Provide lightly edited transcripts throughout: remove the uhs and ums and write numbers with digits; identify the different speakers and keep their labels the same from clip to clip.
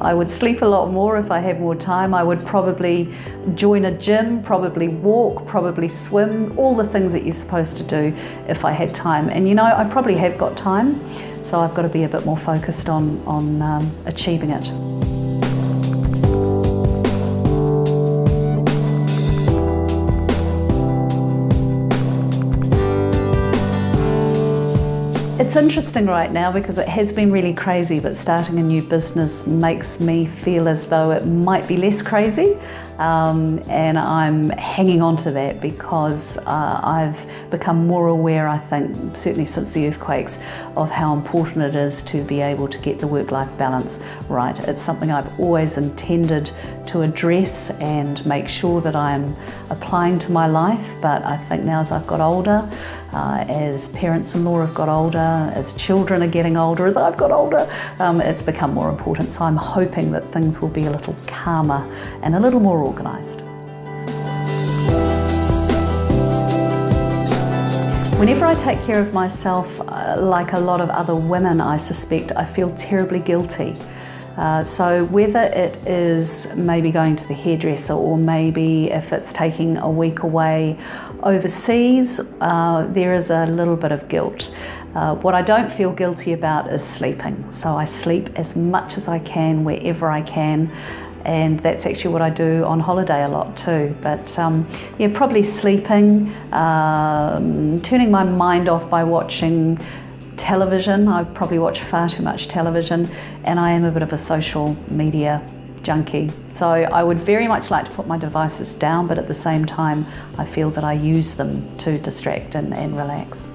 Speaker 1: I would sleep a lot more if I had more time. I would probably join a gym, probably walk, probably swim, all the things that you're supposed to do if I had time. And you know, I probably have got time, so I've got to be a bit more focused on achieving it. It's interesting right now because it has been really crazy, but starting a new business makes me feel as though it might be less crazy, and I'm hanging on to that because I've become more aware, I think, certainly since the earthquakes, of how important it is to be able to get the work-life balance right. It's something I've always intended to address and make sure that I'm applying to my life, but I think now as I've got older, as parents-in-law have got older, as children are getting older, as I've got older, it's become more important. So I'm hoping that things will be a little calmer and a little more organised. Whenever I take care of myself, like a lot of other women, I suspect, I feel terribly guilty. So whether it is maybe going to the hairdresser, or maybe if it's taking a week away overseas, there is a little bit of guilt. What I don't feel guilty about is sleeping. So I sleep as much as I can, wherever I can, and that's actually what I do on holiday a lot too. But yeah, probably sleeping, turning my mind off by watching television. I probably watch far too much television, and I am a bit of a social media junkie. So I would very much like to put my devices down, but at the same time I feel that I use them to distract and relax.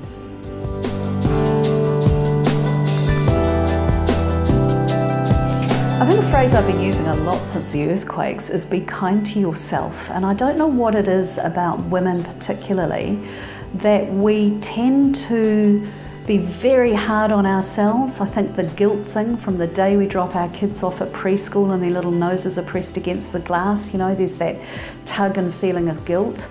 Speaker 1: I think the phrase I've been using a lot since the earthquakes is be kind to yourself, and I don't know what it is about women particularly that we tend to be very hard on ourselves. I think the guilt thing from the day we drop our kids off at preschool and their little noses are pressed against the glass, you know, there's that tug and feeling of guilt.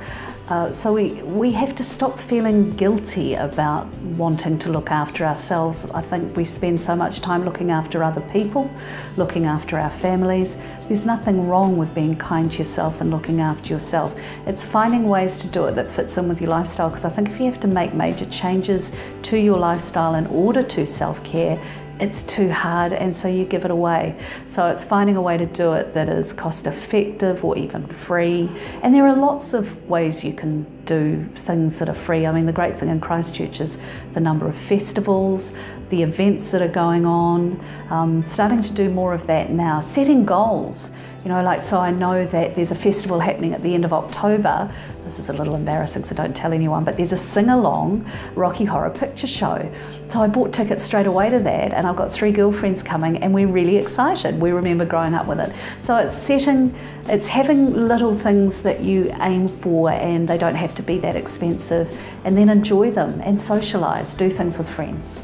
Speaker 1: So we have to stop feeling guilty about wanting to look after ourselves. I think we spend so much time looking after other people, looking after our families. There's nothing wrong with being kind to yourself and looking after yourself. It's finding ways to do it that fits in with your lifestyle, because I think if you have to make major changes to your lifestyle in order to self-care, it's too hard, and so you give it away. So it's finding a way to do it that is cost effective or even free. And there are lots of ways you can do things that are free. I mean, the great thing in Christchurch is the number of festivals, the events that are going on, starting to do more of that now, setting goals. You know, like, so I know that there's a festival happening at the end of October. This is a little embarrassing, so don't tell anyone, but there's a sing-along Rocky Horror Picture Show. So I bought tickets straight away to that, and I've got 3 girlfriends coming, and we're really excited. We remember growing up with it. So it's having little things that you aim for, and they don't have to be that expensive, and then enjoy them and socialise, do things with friends.